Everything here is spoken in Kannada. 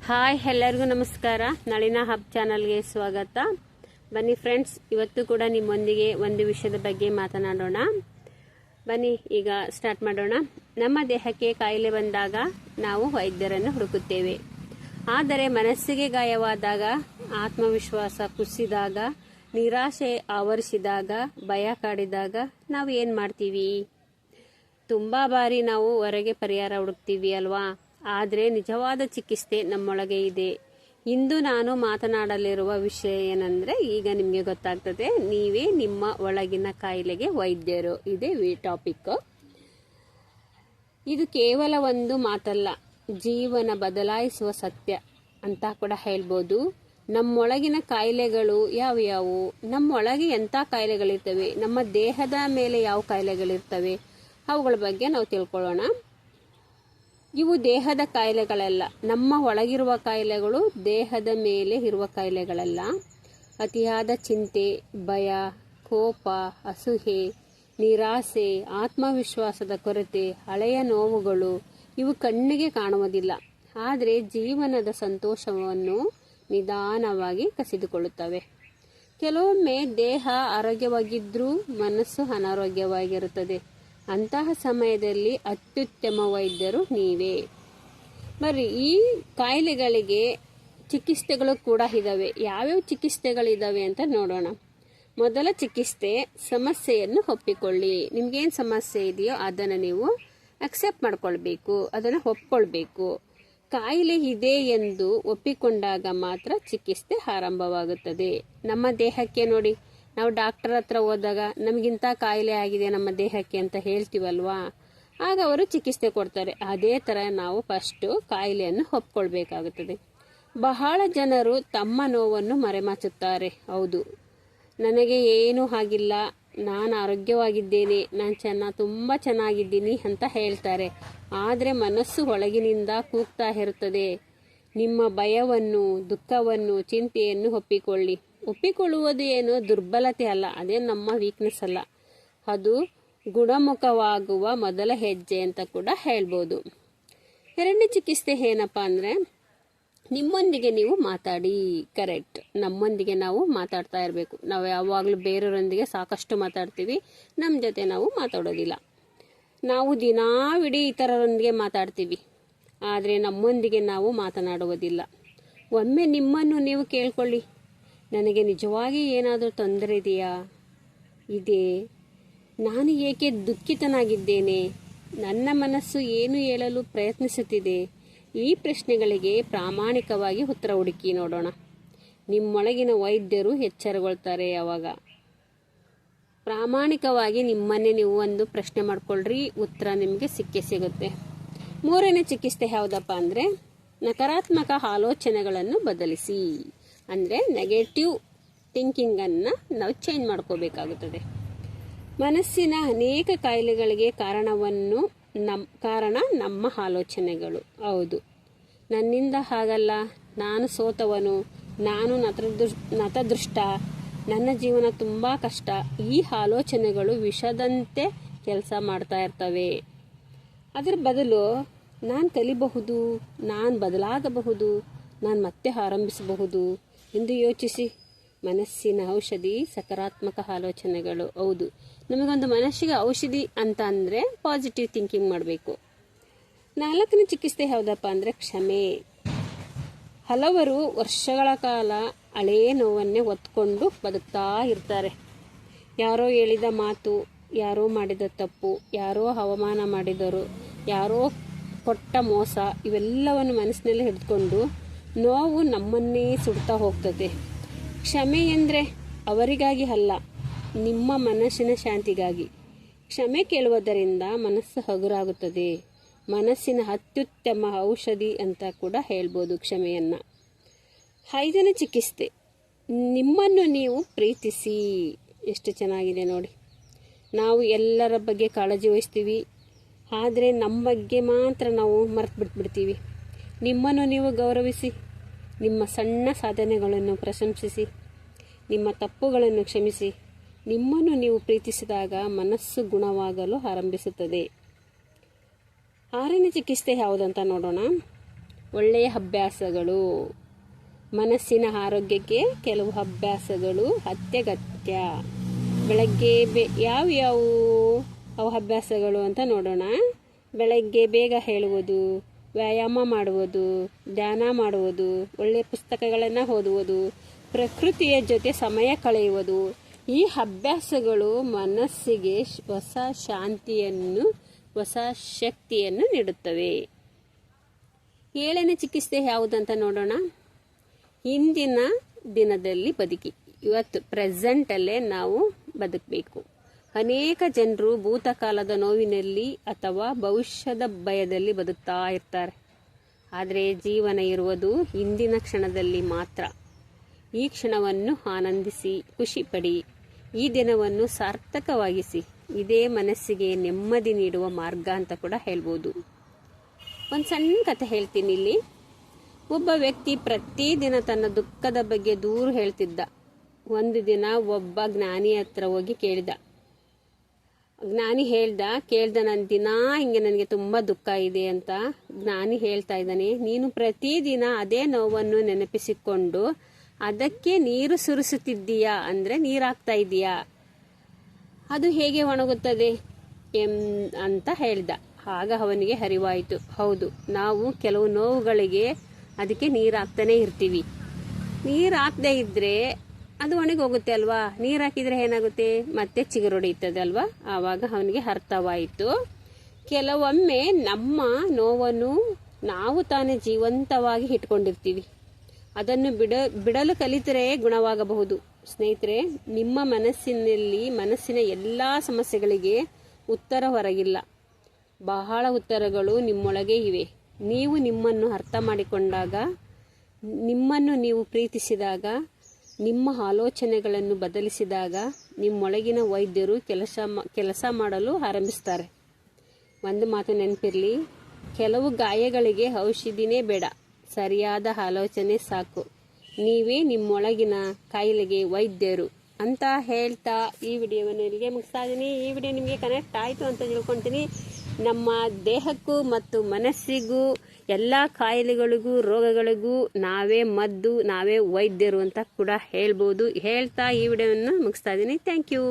ಹಾಯ್, ಎಲ್ಲರಿಗೂ ನಮಸ್ಕಾರ. ನಳಿನಾ ಹಬ್ ಚಾನಲ್ಗೆ ಸ್ವಾಗತ. ಬನ್ನಿ ಫ್ರೆಂಡ್ಸ್, ಇವತ್ತು ಕೂಡ ನಿಮ್ಮೊಂದಿಗೆ ಒಂದು ವಿಷಯದ ಬಗ್ಗೆ ಮಾತನಾಡೋಣ. ಬನ್ನಿ ಈಗ ಸ್ಟಾರ್ಟ್ ಮಾಡೋಣ. ನಮ್ಮ ದೇಹಕ್ಕೆ ಕಾಯಿಲೆ ಬಂದಾಗ ನಾವು ವೈದ್ಯರನ್ನು ಹುಡುಕುತ್ತೇವೆ. ಆದರೆ ಮನಸ್ಸಿಗೆ ಗಾಯವಾದಾಗ, ಆತ್ಮವಿಶ್ವಾಸ ಕುಸಿದಾಗ, ನಿರಾಶೆ ಆವರಿಸಿದಾಗ, ಭಯ ಕಾಡಿದಾಗ ನಾವು ಏನು ಮಾಡ್ತೀವಿ? ತುಂಬ ಬಾರಿ ನಾವು ಹೊರಗೆ ಪರಿಹಾರ ಹುಡುಕ್ತೀವಿ ಅಲ್ವಾ? ಆದರೆ ನಿಜವಾದ ಚಿಕಿತ್ಸೆ ನಮ್ಮೊಳಗೆ ಇದೆ. ಇಂದು ನಾನು ಮಾತನಾಡಲಿರುವ ವಿಷಯ ಏನಂದರೆ, ಈಗ ನಿಮಗೆ ಗೊತ್ತಾಗ್ತದೆ, ನೀವೇ ನಿಮ್ಮ ಒಳಗಿನ ಕಾಯಿಲೆಗೆ ವೈದ್ಯರು. ಇದೇ ಟಾಪಿಕ್. ಇದು ಕೇವಲ ಒಂದು ಮಾತಲ್ಲ, ಜೀವನ ಬದಲಾಯಿಸುವ ಸತ್ಯ ಅಂತ ಕೂಡ ಹೇಳ್ಬೋದು. ನಮ್ಮೊಳಗಿನ ಕಾಯಿಲೆಗಳು ಯಾವ್ಯಾವು, ನಮ್ಮೊಳಗೆ ಎಂಥ ಕಾಯಿಲೆಗಳಿರ್ತವೆ, ನಮ್ಮ ದೇಹದ ಮೇಲೆ ಯಾವ ಕಾಯಿಲೆಗಳಿರ್ತವೆ, ಅವುಗಳ ಬಗ್ಗೆ ನಾವು ತಿಳ್ಕೊಳ್ಳೋಣ. ಇವು ದೇಹದ ಕಾಯಿಲೆಗಳಲ್ಲ, ನಮ್ಮ ಒಳಗಿರುವ ಕಾಯಿಲೆಗಳು. ದೇಹದ ಮೇಲೆ ಇರುವ ಕಾಯಿಲೆಗಳಲ್ಲ. ಅತಿಯಾದ ಚಿಂತೆ, ಭಯ, ಕೋಪ, ಅಸೂಯೆ, ನಿರಾಸೆ, ಆತ್ಮವಿಶ್ವಾಸದ ಕೊರತೆ, ಹಳೆಯ ನೋವುಗಳು ಇವು ಕಣ್ಣಿಗೆ ಕಾಣುವುದಿಲ್ಲ, ಆದರೆ ಜೀವನದ ಸಂತೋಷವನ್ನು ನಿಧಾನವಾಗಿ ಕಸಿದುಕೊಳ್ಳುತ್ತವೆ. ಕೆಲವೊಮ್ಮೆ ದೇಹ ಆರೋಗ್ಯವಾಗಿದ್ದರೂ ಮನಸ್ಸು ಅನಾರೋಗ್ಯವಾಗಿರುತ್ತದೆ. ಅಂತಹ ಸಮಯದಲ್ಲಿ ಅತ್ಯುತ್ತಮ ವೈದ್ಯರು ನೀವೇ. ಬರ್ರಿ, ಈ ಕಾಯಿಲೆಗಳಿಗೆ ಚಿಕಿತ್ಸೆಗಳು ಕೂಡ ಇದ್ದಾವೆ. ಯಾವ್ಯಾವ ಚಿಕಿತ್ಸೆಗಳಿದ್ದಾವೆ ಅಂತ ನೋಡೋಣ. ಮೊದಲ ಚಿಕಿತ್ಸೆ, ಸಮಸ್ಯೆಯನ್ನು ಒಪ್ಪಿಕೊಳ್ಳಿ. ನಿಮ್ಗೇನು ಸಮಸ್ಯೆ ಇದೆಯೋ ಅದನ್ನು ನೀವು ಅಕ್ಸೆಪ್ಟ್ ಮಾಡ್ಕೊಳ್ಬೇಕು, ಅದನ್ನು ಒಪ್ಕೊಳ್ಬೇಕು. ಕಾಯಿಲೆ ಇದೆ ಎಂದು ಒಪ್ಪಿಕೊಂಡಾಗ ಮಾತ್ರ ಚಿಕಿತ್ಸೆ ಆರಂಭವಾಗುತ್ತದೆ. ನಮ್ಮ ದೇಹಕ್ಕೆ ನೋಡಿ, ನಾವು ಡಾಕ್ಟರ್ ಹತ್ರ ಹೋದಾಗ ನಮಗಿಂತ ಕಾಯಿಲೆ ಆಗಿದೆ ನಮ್ಮ ದೇಹಕ್ಕೆ ಅಂತ ಹೇಳ್ತೀವಲ್ವಾ, ಆಗ ಅವರು ಚಿಕಿತ್ಸೆ ಕೊಡ್ತಾರೆ. ಅದೇ ಥರ ನಾವು ಫಸ್ಟು ಕಾಯಿಲೆಯನ್ನು ಒಪ್ಕೊಳ್ಬೇಕಾಗುತ್ತದೆ. ಬಹಳ ಜನರು ತಮ್ಮ ನೋವನ್ನು ಮರೆಮಾಚುತ್ತಾರೆ. ಹೌದು, ನನಗೆ ಏನೂ ಆಗಿಲ್ಲ, ನಾನು ಆರೋಗ್ಯವಾಗಿದ್ದೇನೆ, ನಾನು ತುಂಬ ಚೆನ್ನಾಗಿದ್ದೀನಿ ಅಂತ ಹೇಳ್ತಾರೆ. ಆದರೆ ಮನಸ್ಸು ಒಳಗಿನಿಂದ ಕೂಗ್ತಾ ಇರುತ್ತದೆ. ನಿಮ್ಮ ಭಯವನ್ನು, ದುಃಖವನ್ನು, ಚಿಂತೆಯನ್ನು ಒಪ್ಪಿಕೊಳ್ಳಿ. ಒಪ್ಪಿಕೊಳ್ಳುವುದು ಏನು ದುರ್ಬಲತೆ ಅಲ್ಲ, ಅದೇ ನಮ್ಮ ವೀಕ್ನೆಸ್ ಅಲ್ಲ, ಅದು ಗುಣಮುಖವಾಗುವ ಮೊದಲ ಹೆಜ್ಜೆ ಅಂತ ಕೂಡ ಹೇಳ್ಬೋದು. ಎರಡನೇ ಚಿಕಿತ್ಸೆ ಏನಪ್ಪ ಅಂದರೆ, ನಿಮ್ಮೊಂದಿಗೆ ನೀವು ಮಾತಾಡಿ. ಕರೆಕ್ಟ್, ನಮ್ಮೊಂದಿಗೆ ನಾವು ಮಾತಾಡ್ತಾ ಇರಬೇಕು. ನಾವು ಯಾವಾಗಲೂ ಬೇರೆಯವರೊಂದಿಗೆ ಸಾಕಷ್ಟು ಮಾತಾಡ್ತೀವಿ, ನಮ್ಮ ಜೊತೆ ನಾವು ಮಾತಾಡೋದಿಲ್ಲ. ನಾವು ದಿನಾವಿಡೀ ಇತರರೊಂದಿಗೆ ಮಾತಾಡ್ತೀವಿ, ಆದರೆ ನಮ್ಮೊಂದಿಗೆ ನಾವು ಮಾತನಾಡುವುದಿಲ್ಲ. ಒಮ್ಮೆ ನಿಮ್ಮನ್ನು ನೀವು ಕೇಳ್ಕೊಳ್ಳಿ, ನನಗೆ ನಿಜವಾಗಿ ಏನಾದರೂ ತೊಂದರೆ ಇದೆಯಾ? ಇದೆ. ನಾನು ಏಕೆ ದುಃಖಿತನಾಗಿದ್ದೇನೆ? ನನ್ನ ಮನಸ್ಸು ಏನು ಹೇಳಲು ಪ್ರಯತ್ನಿಸುತ್ತಿದೆ? ಈ ಪ್ರಶ್ನೆಗಳಿಗೆ ಪ್ರಾಮಾಣಿಕವಾಗಿ ಉತ್ತರ ಹುಡುಕಿ ನೋಡೋಣ. ನಿಮ್ಮೊಳಗಿನ ವೈದ್ಯರು ಎಚ್ಚರಗೊಳ್ತಾರೆ. ಯಾವಾಗ ಪ್ರಾಮಾಣಿಕವಾಗಿ ನಿಮ್ಮನ್ನೇ ನೀವು ಒಂದು ಪ್ರಶ್ನೆ ಮಾಡ್ಕೊಳ್ರಿ, ಉತ್ತರ ನಿಮಗೆ ಸಿಕ್ಕೇ ಸಿಗುತ್ತೆ. ಮೂರನೇ ಚಿಕಿತ್ಸೆ ಯಾವುದಪ್ಪ ಅಂದರೆ, ನಕಾರಾತ್ಮಕ ಆಲೋಚನೆಗಳನ್ನು ಬದಲಿಸಿ. ಅಂದರೆ ನೆಗೆಟಿವ್ ಥಿಂಕಿಂಗನ್ನು ನಾವು ಚೇಂಜ್ ಮಾಡ್ಕೋಬೇಕಾಗುತ್ತದೆ. ಮನಸ್ಸಿನ ಅನೇಕ ಕಾಯಿಲೆಗಳಿಗೆ ಕಾರಣ ನಮ್ಮ ಆಲೋಚನೆಗಳು. ಹೌದು, ನನ್ನಿಂದ ಹಾಗಲ್ಲ, ನಾನು ಸೋತವನು, ನಾನು ನತದೃಷ್ಟ, ನನ್ನ ಜೀವನ ತುಂಬ ಕಷ್ಟ. ಈ ಆಲೋಚನೆಗಳು ವಿಷದಂತೆ ಕೆಲಸ ಮಾಡ್ತಾ ಇರ್ತವೆ. ಅದರ ಬದಲು ನಾನು ಕಲಿಬಹುದು, ನಾನು ಬದಲಾಗಬಹುದು, ನಾನು ಮತ್ತೆ ಆರಂಭಿಸಬಹುದು ಎಂದು ಯೋಚಿಸಿ. ಮನಸ್ಸಿನ ಔಷಧಿ ಸಕಾರಾತ್ಮಕ ಆಲೋಚನೆಗಳು. ಹೌದು, ನಮಗೊಂದು ಮನಸ್ಸಿಗೆ ಔಷಧಿ ಅಂತ ಅಂದರೆ ಪಾಸಿಟಿವ್ ಥಿಂಕಿಂಗ್ ಮಾಡಬೇಕು. ನಾಲ್ಕನೇ ಚಿಕಿತ್ಸೆ ಯಾವುದಪ್ಪ ಅಂದರೆ, ಕ್ಷಮೆ. ಹಲವರು ವರ್ಷಗಳ ಕಾಲ ಹಳೆಯ ನೋವನ್ನೇ ಹೊತ್ಕೊಂಡು ಬದುಕ್ತಾ ಇರ್ತಾರೆ. ಯಾರೋ ಹೇಳಿದ ಮಾತು, ಯಾರೋ ಮಾಡಿದ ತಪ್ಪು, ಯಾರೋ ಅವಮಾನ ಮಾಡಿದರು, ಯಾರೋ ಕೊಟ್ಟ ಮೋಸ, ಇವೆಲ್ಲವನ್ನು ಮನಸ್ಸಿನಲ್ಲಿ ಹಿಡಿದುಕೊಂಡು ನೋವು ನಮ್ಮನ್ನೇ ಸುಡ್ತಾ ಹೋಗ್ತದೆ. ಕ್ಷಮೆ ಎಂದರೆ ಅವರಿಗಾಗಿ ಅಲ್ಲ, ನಿಮ್ಮ ಮನಸ್ಸಿನ ಶಾಂತಿಗಾಗಿ. ಕ್ಷಮೆ ಕೇಳುವುದರಿಂದ ಮನಸ್ಸು ಹಗುರಾಗುತ್ತದೆ. ಮನಸ್ಸಿನ ಅತ್ಯುತ್ತಮ ಔಷಧಿ ಅಂತ ಕೂಡ ಹೇಳ್ಬೋದು ಕ್ಷಮೆಯನ್ನು. ಐದನೇ ಚಿಕಿತ್ಸೆ, ನಿಮ್ಮನ್ನು ನೀವು ಪ್ರೀತಿಸಿ. ಎಷ್ಟು ಚೆನ್ನಾಗಿದೆ ನೋಡಿ. ನಾವು ಎಲ್ಲರ ಬಗ್ಗೆ ಕಾಳಜಿ ವಹಿಸ್ತೀವಿ, ಆದರೆ ನಮ್ಮ ಬಗ್ಗೆ ಮಾತ್ರ ನಾವು ಮರೆತು ಬಿಟ್ಬಿಡ್ತೀವಿ. ನಿಮ್ಮನ್ನು ನೀವು ಗೌರವಿಸಿ, ನಿಮ್ಮ ಸಣ್ಣ ಸಾಧನೆಗಳನ್ನು ಪ್ರಶಂಸಿಸಿ, ನಿಮ್ಮ ತಪ್ಪುಗಳನ್ನು ಕ್ಷಮಿಸಿ. ನಿಮ್ಮನ್ನು ನೀವು ಪ್ರೀತಿಸಿದಾಗ ಮನಸ್ಸು ಗುಣವಾಗಲು ಆರಂಭಿಸುತ್ತದೆ. ಆರನೇ ಚಿಕಿತ್ಸೆ ಯಾವುದಂತ ನೋಡೋಣ. ಒಳ್ಳೆಯ ಅಭ್ಯಾಸಗಳು. ಮನಸ್ಸಿನ ಆರೋಗ್ಯಕ್ಕೆ ಕೆಲವು ಅಭ್ಯಾಸಗಳು ಅತ್ಯಗತ್ಯ. ಬೆಳಗ್ಗೆ ಯಾವ್ಯಾವು ಅವು ಅಭ್ಯಾಸಗಳು ಅಂತ ನೋಡೋಣ. ಬೆಳಗ್ಗೆ ಬೇಗ ಹೇಳುವುದು, ವ್ಯಾಯಾಮ ಮಾಡುವುದು, ಧ್ಯಾನ ಮಾಡುವುದು, ಒಳ್ಳೆಯ ಪುಸ್ತಕಗಳನ್ನು ಓದುವುದು, ಪ್ರಕೃತಿಯ ಜೊತೆ ಸಮಯ ಕಳೆಯುವುದು. ಈ ಅಭ್ಯಾಸಗಳು ಮನಸ್ಸಿಗೆ ಹೊಸ ಶಾಂತಿಯನ್ನು, ಹೊಸ ಶಕ್ತಿಯನ್ನು ನೀಡುತ್ತವೆ. 7ನೇ ಚಿಕಿತ್ಸೆ ಯಾವುದಂತ ನೋಡೋಣ. ಹಿಂದಿನ ದಿನದಲ್ಲಿ ಬದುಕಿ, ಇವತ್ತು ಪ್ರೆಸೆಂಟಲ್ಲೇ ನಾವು ಬದುಕಬೇಕು. ಅನೇಕ ಜನರು ಭೂತಕಾಲದ ನೋವಿನಲ್ಲಿ ಅಥವಾ ಭವಿಷ್ಯದ ಭಯದಲ್ಲಿ ಬದುಕ್ತಾ ಇರ್ತಾರೆ. ಆದರೆ ಜೀವನ ಇರುವುದು ಇಂದಿನ ಕ್ಷಣದಲ್ಲಿ ಮಾತ್ರ. ಈ ಕ್ಷಣವನ್ನು ಆನಂದಿಸಿ, ಖುಷಿಪಡಿ. ಈ ದಿನವನ್ನು ಸಾರ್ಥಕವಾಗಿಸಿ. ಇದೇ ಮನಸ್ಸಿಗೆ ನೆಮ್ಮದಿ ನೀಡುವ ಮಾರ್ಗ ಅಂತ ಕೂಡ ಹೇಳ್ಬೋದು. ಒಂದು ಸಣ್ಣ ಕಥೆ ಹೇಳ್ತೀನಿ ಇಲ್ಲಿ. ಒಬ್ಬ ವ್ಯಕ್ತಿ ಪ್ರತಿದಿನ ತನ್ನ ದುಃಖದ ಬಗ್ಗೆ ದೂರು ಹೇಳ್ತಿದ್ದ. ಒಂದು ದಿನ ಒಬ್ಬ ಜ್ಞಾನಿ ಹತ್ರ ಹೋಗಿ ಕೇಳಿದ. ಜ್ಞಾನಿ ಕೇಳ್ದ ನನ್ನ ದಿನ ಹಿಂಗೆ ನನಗೆ ತುಂಬ ದುಃಖ ಇದೆ ಅಂತ. ಜ್ಞಾನಿ ಹೇಳ್ತಾ ಇದ್ದಾನೆ, ನೀನು ಪ್ರತಿದಿನ ಅದೇ ನೋವನ್ನು ನೆನಪಿಸಿಕೊಂಡು ಅದಕ್ಕೆ ನೀರು ಸುರಿಸುತ್ತಿದ್ದೀಯಾ, ಅಂದರೆ ನೀರಾಗ್ತಾ ಇದೀಯಾ, ಅದು ಹೇಗೆ ಒಣಗುತ್ತದೆ ಅಂತ ಹೇಳ್ದ. ಆಗ ಅವನಿಗೆ ಅರಿವಾಯಿತು, ಹೌದು, ನಾವು ಕೆಲವು ನೋವುಗಳಿಗೆ ಅದಕ್ಕೆ ನೀರು ಹಾಕ್ತಾನೆ ಇರ್ತೀವಿ. ನೀರು ಹಾಕದೇ ಇದ್ದರೆ ಅದು ಒಣಗೋಗುತ್ತೆ ಅಲ್ವಾ. ನೀರು ಹಾಕಿದರೆ ಏನಾಗುತ್ತೆ, ಮತ್ತೆ ಚಿಗುರೊಡೆಯುತ್ತದೆ ಅಲ್ವಾ. ಆವಾಗ ಅವನಿಗೆ ಅರ್ಥವಾಯಿತು, ಕೆಲವೊಮ್ಮೆ ನಮ್ಮ ನೋವನ್ನು ನಾವು ತಾನೇ ಜೀವಂತವಾಗಿ ಇಟ್ಕೊಂಡಿರ್ತೀವಿ. ಅದನ್ನು ಬಿಡಲು ಕಲಿತರೆ ಗುಣವಾಗಬಹುದು. ಸ್ನೇಹಿತರೆ, ನಿಮ್ಮ ಮನಸ್ಸಿನ ಎಲ್ಲ ಸಮಸ್ಯೆಗಳಿಗೆ ಉತ್ತರ ಹೊರಗಿಲ್ಲ. ಬಹಳ ಉತ್ತರಗಳು ನಿಮ್ಮೊಳಗೆ ಇವೆ. ನೀವು ನಿಮ್ಮನ್ನು ಅರ್ಥ ಮಾಡಿಕೊಂಡಾಗ, ನಿಮ್ಮನ್ನು ನೀವು ಪ್ರೀತಿಸಿದಾಗ, ನಿಮ್ಮ ಆಲೋಚನೆಗಳನ್ನು ಬದಲಿಸಿದಾಗ ನಿಮ್ಮೊಳಗಿನ ವೈದ್ಯರು ಕೆಲಸ ಮಾಡಲು ಆರಂಭಿಸ್ತಾರೆ. ಒಂದು ಮಾತು ನೆನಪಿರಲಿ, ಕೆಲವು ಗಾಯಗಳಿಗೆ ಔಷಧಿನೇ ಬೇಡ, ಸರಿಯಾದ ಆಲೋಚನೆ ಸಾಕು. ನೀವೇ ನಿಮ್ಮೊಳಗಿನ ಕಾಯಿಲೆಗೆ ವೈದ್ಯರು ಅಂತ ಹೇಳ್ತಾ ಈ ವಿಡಿಯೋವನ್ನು ಇಲ್ಲಿಗೆ ಮುಗಿಸ್ತಾ ಇದ್ದೀನಿ. ಈ ವಿಡಿಯೋ ನಿಮಗೆ ಕನೆಕ್ಟ್ ಆಯಿತು ಅಂತ ತಿಳ್ಕೊತೀನಿ. ನಮ್ಮ ದೇಹಕ್ಕೂ ಮತ್ತು ಮನಸ್ಸಿಗೂ, ಎಲ್ಲ ಕಾಯಿಲೆಗಳಿಗೂ, ರೋಗಗಳಿಗೂ ನಾವೇ ಮದ್ದು, ನಾವೇ ವೈದ್ಯರು ಅಂತ ಕೂಡ ಹೇಳ್ಬೋದು. ಹೇಳ್ತಾ ಈ ವಿಡಿಯೋವನ್ನು ಮುಗಿಸ್ತಾ ಇದ್ದೀನಿ. Thank you.